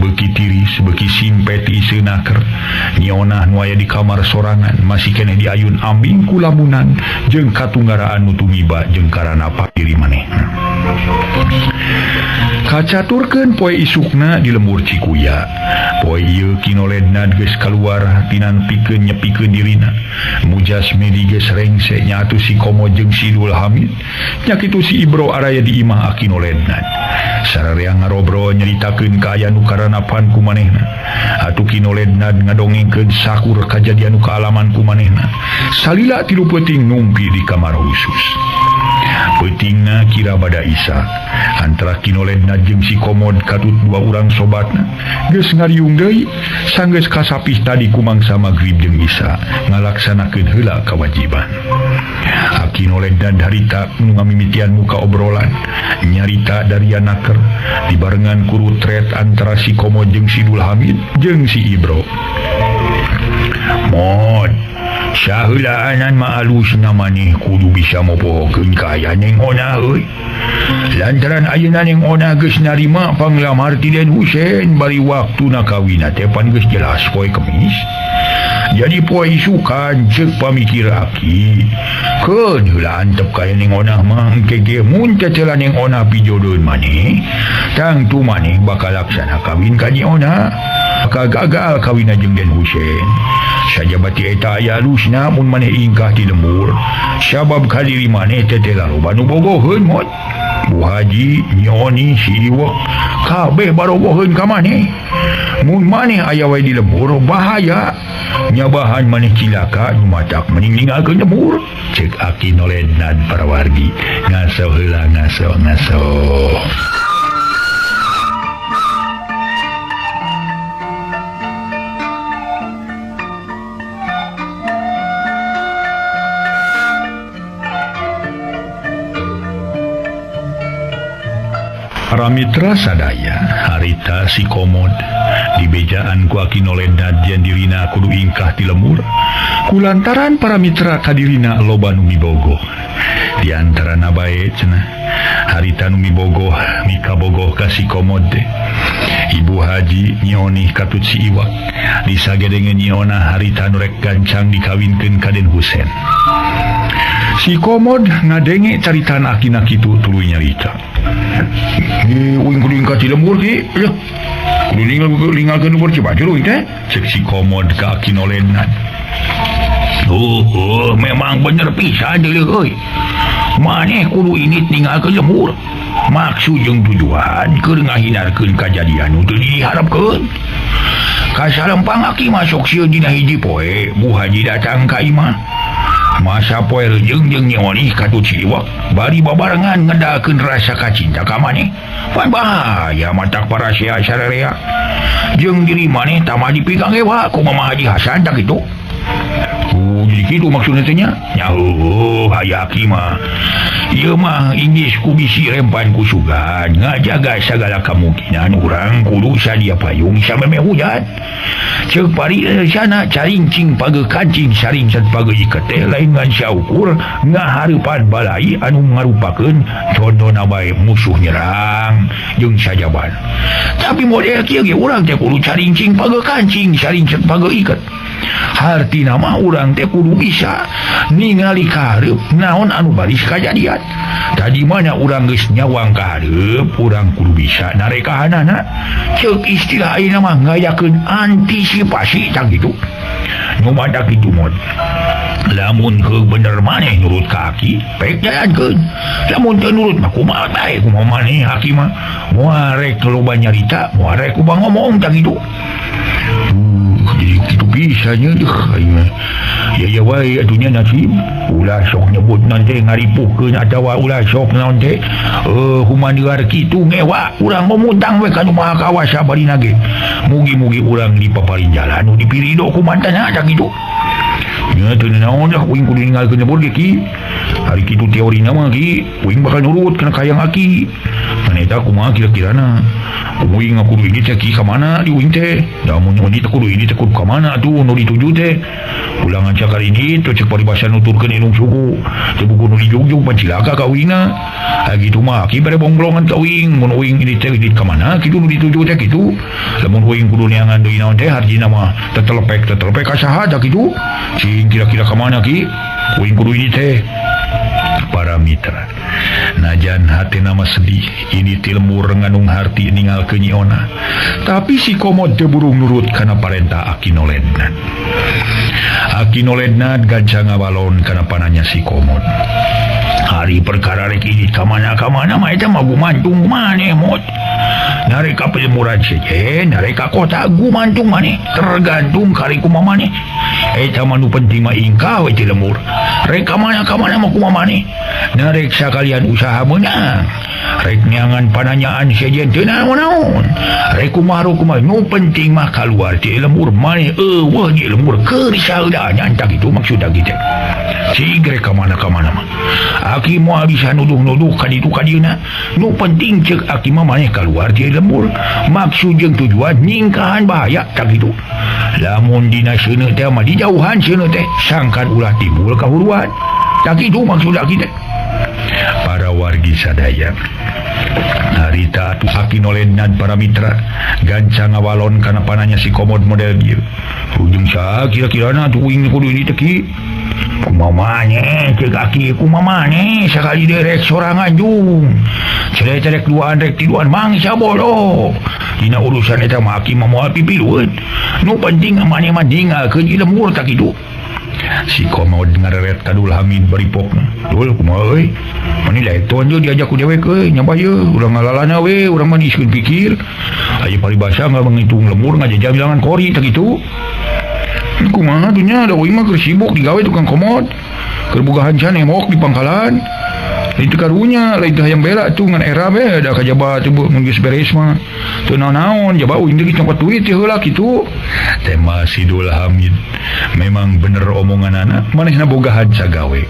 Beuki tiris, beuki simpet iseunaker. Nyi Ona nu aya di kamar sorangan masih keneh diayun ambing ku lamunan jeung katunggaraan nu tumiba jeung karana pakiri manehna. Kacaturkeun poe isukna di lembur Cikuya. Poe ieu kinoledna geus kaluar tinanpikeun nyepikeun dirina. Mujas medi geus rengse nya atuh si Komo jeung si Dul Hamid. Nya kitu si Ibro araya di imah akinoledna. Sararea ngarobro nyaritakeun kaayaan nu karanapan ku manehna. Atuh kinoledna ngadongengkeun sakur kajadian nu kaalaman ku manehna. Salila tilu peuting numpi di kamar khusus. Peutingna kira bada Isa. Antara kinoledna jeung si Komod katut dua urang sobatna geus ngariung deui sanggeus kasapih tadi ku mangsa magrib jeung Isa ngalaksanakeun heula kawajiban. Akinoledna harita nu ngamimitian muka obrolan nyarita dari anaker dibarengan ku rutret antara si Komod jeung si Dul Hamid jeung si Ibro. Mod sahulaanan maalusna maneh kudu bisa mopohokeun kaaya Neng Ona euy. Lantaran ayeuna Neng Ona geus narima panglamar ti Den Husein bari waktuna kawina teh pan geus jelas poe Kemis. Jadi poe isukan ceuk pamikir aki. Keun heula antep ka Neng Ona mah engke ge mun cecelan Neng Ona pijodoeun maneh, tangtu maneh bakal laksana kawin ka Nyi Ona. Bakal gagal kawina jeung Den Husein. Sajabati eta aya alusna mun maneh ingkah ti lembur. Sabab kadiri maneh teh teh loba nu bogoheun mod. Bu Haji, Nyi Oni, si Iwak kabeh baroboheun ka maneh. Mun maneh aya wae di lembur bahaya. Nyabahan maneh cilaka nyumatak mending ninggalkeun lembur. Ceuk akinoledna parawargi. Ngaso heula ngaso. Para mitra sadaya, harita si komod di bejaan ku Akinolena jan dirina kudu ingkah ti lemur. Kulantaran para mitra kadirina loba nu mibogoh. Di antara nabae cenah harita nu mibogoh mika bogoh ka si komod teh. Ibu Haji nyoni katut si Iwak disagedengan nyiona harita nu rek gancang dikawinkeun ka Den Husein. Si komod ngadenge caritaan akina kitu tuluy nyarita. Uing kudu ingkah ti lembur ki. Kudu ninggalkeun lembur coba jeuh teh. Cek si komod ka Akinolena. Memang bener pisan deuleu euy. Maneh kudu init ninggalkeun lembur. Maksud jeung tujuan keur ngahindarkeun kajadian nu teu diharapkeun. Kasalempang aki masuk sieun dina hiji poe, Bu Haji datang ka imah. Masa poe rejeung jeung nyoni katut si Iwak bari babarengan ngedakeun rasa kacinta ka maneh. Pan bahaya matak para sia sararea. Jeung diri maneh tama dipigang ewa ku Mama Haji Hasan tak kitu. Jadi kitu maksudna teh nya. Nya aya aki mah. Ieu mah Inggris ku bisi rempan ku sugan ngajaga sagala kemungkinan urang kudu sadia payung sameme hujan. Ceuk pari sana carincing page kancing saring sat page iket teh lain ngan saukur ngahareupan balai anu ngarupakeun condona bae musuh nyerang jeung sajaban. Tapi model kieu ge urang teh kudu carincing page kancing saring sat page iket. Hartina mah urang teh kudu bisa ningali ka hareup naon anu baris kajadian. Tadi mana urang geus nyawang ka hareup, urang kudu bisa narekahanana. Ceuk istilah ayeuna mah ngayakeun antisipasi tah kitu. Nu madak kitu mod. Lamun heuh bener maneh nurut ka aki, pek jalankeun. Lamun teu nurut mah kumaha bae kumaha maneh aki mah. Moal rek loba nyarita, moal rek kumaha ngomong tah kitu. Jadi gitu bisanya ya wae atunya nasib ulah sok nyebut nanti ngaripukeun atawa ulah sok nanti humaniar kitu ngewa urang memuntang we ka Maha Kawasa barina ge mugi-mugi urang dipaparin jalan nu dipirido ku mantanna ada kitu nya teu naon dah uing kudu ninggalkeun nyebur ge ki hari kitu teorina mah ki uing bakal nurut kana kayang aki maneta kumaha kira-kirana uing kudu ini teh ki ka mana di uing teh da mun ini teh kudu ini teh kudu ka mana atuh nu dituju teh ulangan cakar ini teh cek paribasa nuturkeun inung suku teh buku nu dijugjug pancilaka ka uingna kitu mah ki bare bonglongan ka uing mun uing ini teh di ka mana kitu nu dituju teh kitu lamun uing kudu neangan deui naon teh harjina mah tetelepek ka saha tah kitu cing kira-kira ka mana ki uing kudu ini teh. Para mitra najan hati nama sedih ini tilmur nganung harti ningal ke nyiona tapi si komod teu burung nurut kana parentah Akinolena. Akinolena gancang ngabalon kana pananya si komod. Hari perkara rek ini kamana mah eta mah gumantung maneh mod. Nareka pelmuran seje, nareka kota gumantung maneh, tergantung kari kumaha maneh. Eta mah nu penting mah ingkah we ti lemur. Rek kamana mah kumaha maneh. Narek sakalian usaha meunang. Rek neangan pananyaan sejen teu naon-naon. Rek kumaha nu penting mah kaluar ti lemur maneh eueuh di lemur keur saeudahan anta kitu maksudna kitu. Sigre kamana mah. Aki moal bisa nuduh-nuduh ka ditu ka dieuna. Nu penting ceuk aki mah maneh kaluar ti lembur. Maksud jeung tujuan ningkahan bahaya tak gitu. Lamun dina seuneu teh mah dijauhan seuneu teh sangkan ulah timbul kahuruan. Tak gitu maksud aki teh. Para wargi sadaya. Harita atuh Akinolena para mitra gancang ngawalon kana pananya si komod model dieu. Ujung saha kira-kirana atuh uing kudu ini teh ki. Kumamane cek aki kumamane sekali derek sorangan jung cerek duaan rek tiduan mangsa bodoh dina urusan eta mah aki mah moal pipilueun nu penting mane mah ninggalkeun ieu lemur tak kitu. Si komod ngareret kadul hamin baripokna dul kumaha euy mani laeton je diajak ku dewek euy nyapa ye urang ngalalana we urang mah niskeun pikir aya paribasa ngitung lemur ngajajam bilangan kori tak kitu. Kumaha dunya da uing mah keur sibuk digawe tukang komod keur boga hancan emok di pangkalan itu karunya lain teu hayang bela tu ngan era be da kajabat teu mun geus beres mah teu naon jaba uing teh nyokot duit teh heula kitu. Tema Sidul Hamid memang bener omongan anak manehna boga hanca gawe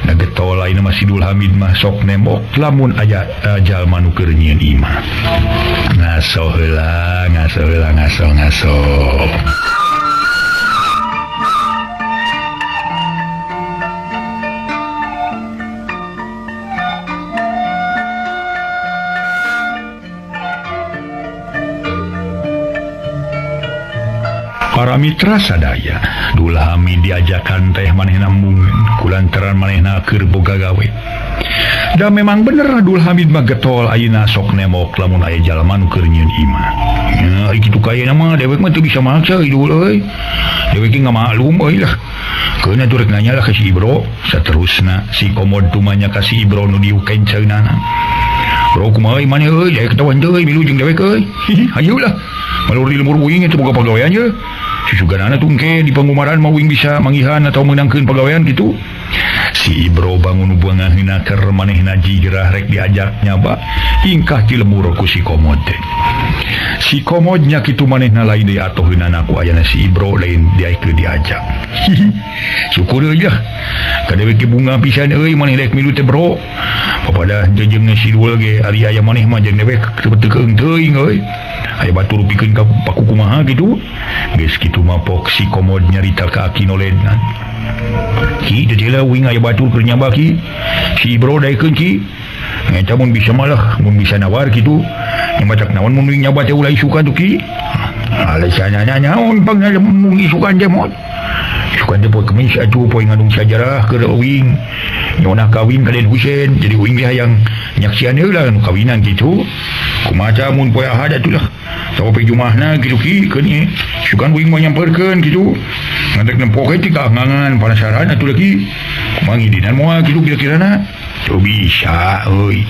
da getol lain mah Sidul Hamid mah sok nembok lamun aya jalma nu keur nyieun imah ngaso heula ngaso. Para mitra sadaya, Dul Hamid diajakan teh manehna mungen kulantaran manehna keur boga gawe. Da memang bener Dul Hamid mah getol ayeuna sok nemok lamun aya jalma nu keur nyieun imah. Ya kitu kayana mah dewek mah teu bisa maksa Idul euy. Dewek ge ngamaklum euy lah. Keuna tuh rek nanya lah ka si Ibro, saterusna si Komod tumanya ka si Ibro nu diukenceunana. Bro kumaha maneh euy, aya ketahuan teh milu jeung dewek euy. Hayu lah. Malur di lemur uing itu boga pagawean je. Si suganana tungke di pengumaran mau uing bisa mangihan atau menangkeun pagawean gitu. Si Ibro bangun buangaheuna keur manehna jigrah rek diajak nyaba ingkah ti lemur ku si Komod teh. Si Komodnya kitu manehna lain deui atoheunana ku ayana si Ibro lain diaikeun diajak. Syukur aja. Kadewe ke bunga pisan euy maneh rek milu teh Bro. Papada jeung si Dul ge ari aya maneh mah jeung dewek teu teuing euy. Aya batur pikeun ka paku kumaha gitu. Geus kitu mah pok si Komod nyarita ka Aki Nolednan. Ki dedela uing aya batur keur nyaba ki. Si Ibro daekeun ki. Ngeta mun bisa malah mun bisa nawar gitu. Nyamatak naon mun uing nyaba teh ulah isukan tuh ki. Alasanna naon pang mun isukan teh mod. Isukan teh poe kemis atuh poe ngandung sajarah keur uing. Nyona kawin ka Den Husein jadi uing dia hayang nyaksian heula nu kawinan gitu. Kumaha mun poe Ahad atuh lah. Sampai Jumahna gitu ki keun sukan uing mah nyamperkeun gitu. Ngadek nempoke ti kaangangan panasaran atuh lagi. Kumaha ngidinan moal gitu kira-kirana. Teu bisa euy.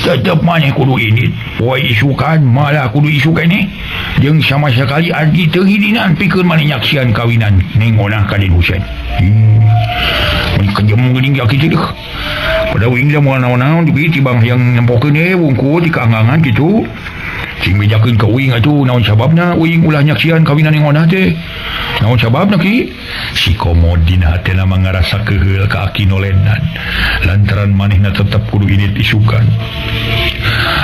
Tetep maneh kudu ini. Poe isukan malah kudu isukan ni. Jeung sama sekali arti teu ngidinan pikeun maneh nyaksian kawinan ning onah ka Den Husein. Mun kejem geuning aki teh. Pada uing da moal naon-naon tibang yang nempokeun wungkul di kaangangan gitu. Cing bejakeun ka uing atuh naon sababna uing ulah nyaksian kawinan ning onah teh. Naon sababna ki? Si Komod dina hatena mangarasa keheul ka Aki Nolednan. Lantaran manehna tetep kudu init isukan.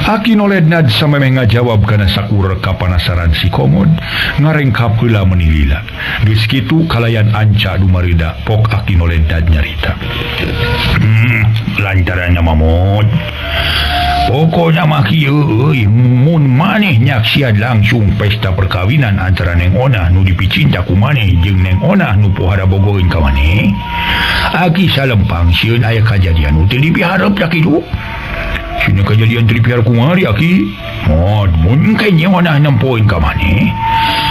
Aki Nolednan samemeh ngajawab kana sakur kapanasaran si Komod. Ngarengkap heula menilila. Geus kitu kalayan anca dumareuda pok Aki Nolednan nyarita. Lantaran nama mod. Pokoknya mah kieu euy mun maneh nyaksian langsung pesta perkawinan antara Neng Onah nu dipicinta ku maneh jeung Neng Onah nu pohara bogoeun ka maneh. Aki salempang sieun aya kajadian nu teu dipiharep da kitu. Sina kajadian teu dipihar kumari Aki. Mod mun engke Neng Onah nempoeun ka maneh.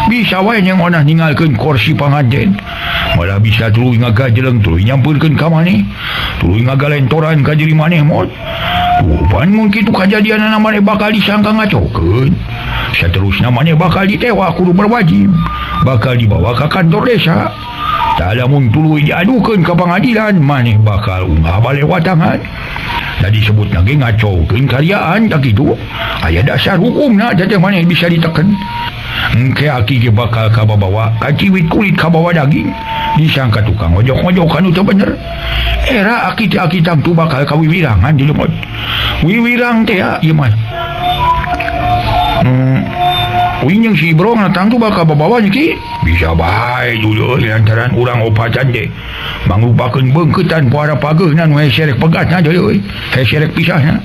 Bisa wae Neng Onah ninggalkeun kursi panganten. Malah bisa tuluy ngagajeleng tuluy nyampeurkeun ka maneh. Tuluy ngagalentoran ka diri maneh mod. Pan mun kitu kajadianna maneh bakal disangka ngacokeun. Saterusna maneh bakal ditewa kudu berwajib. Bakal dibawa ka kantor desa. Tah lamun tuluy diadukeun ka pangadilan maneh bakal unggah balewa tangan. Da disebutna ge ngacokeun karyaan tak kitu. Aya dasar hukumna teh maneh bisa diteken. Engke Aki ge bakal kababawa ka ciwit kulit kabawa daging. Disangka tukang ojok-ojokan itu bener. Era Aki teh Aki tangtu bakal kawiwirangan di lemot. Wiwirang teh ya ieu mah. Uing jeung si Ibro ngatang tuh bakal babawanya ki. Bisa bae dulu lantaran urang opatan teh. Mangrupakeun beungkeutan para pageuna nu heserek pegatna deui euy. Heserek pisahna.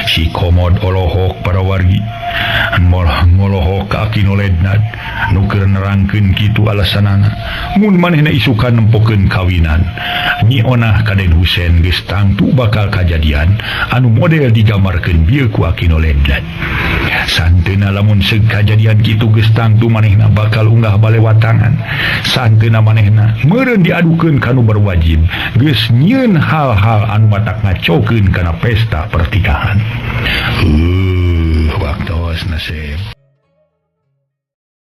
Si Komod olohok para wargi. Molohok ka Aki Nolednan nu keur nerangkeun kitu alasanana. Mun manehna isukan nempokeun kawinan. Nyi Onah ka Den Husein geus tangtu bakal kajadian anu model digambarkeun bieu ku Aki Nolednan. Santeuna lamun seug kajadian kitu geus tangtu manehna bakal unggah balewa tangan. Santeuna manehna meureun diadukeun kanu berwajib geus nyieun hal-hal anu matak ngacokeun kana pesta pertikahan. Waktos nasib.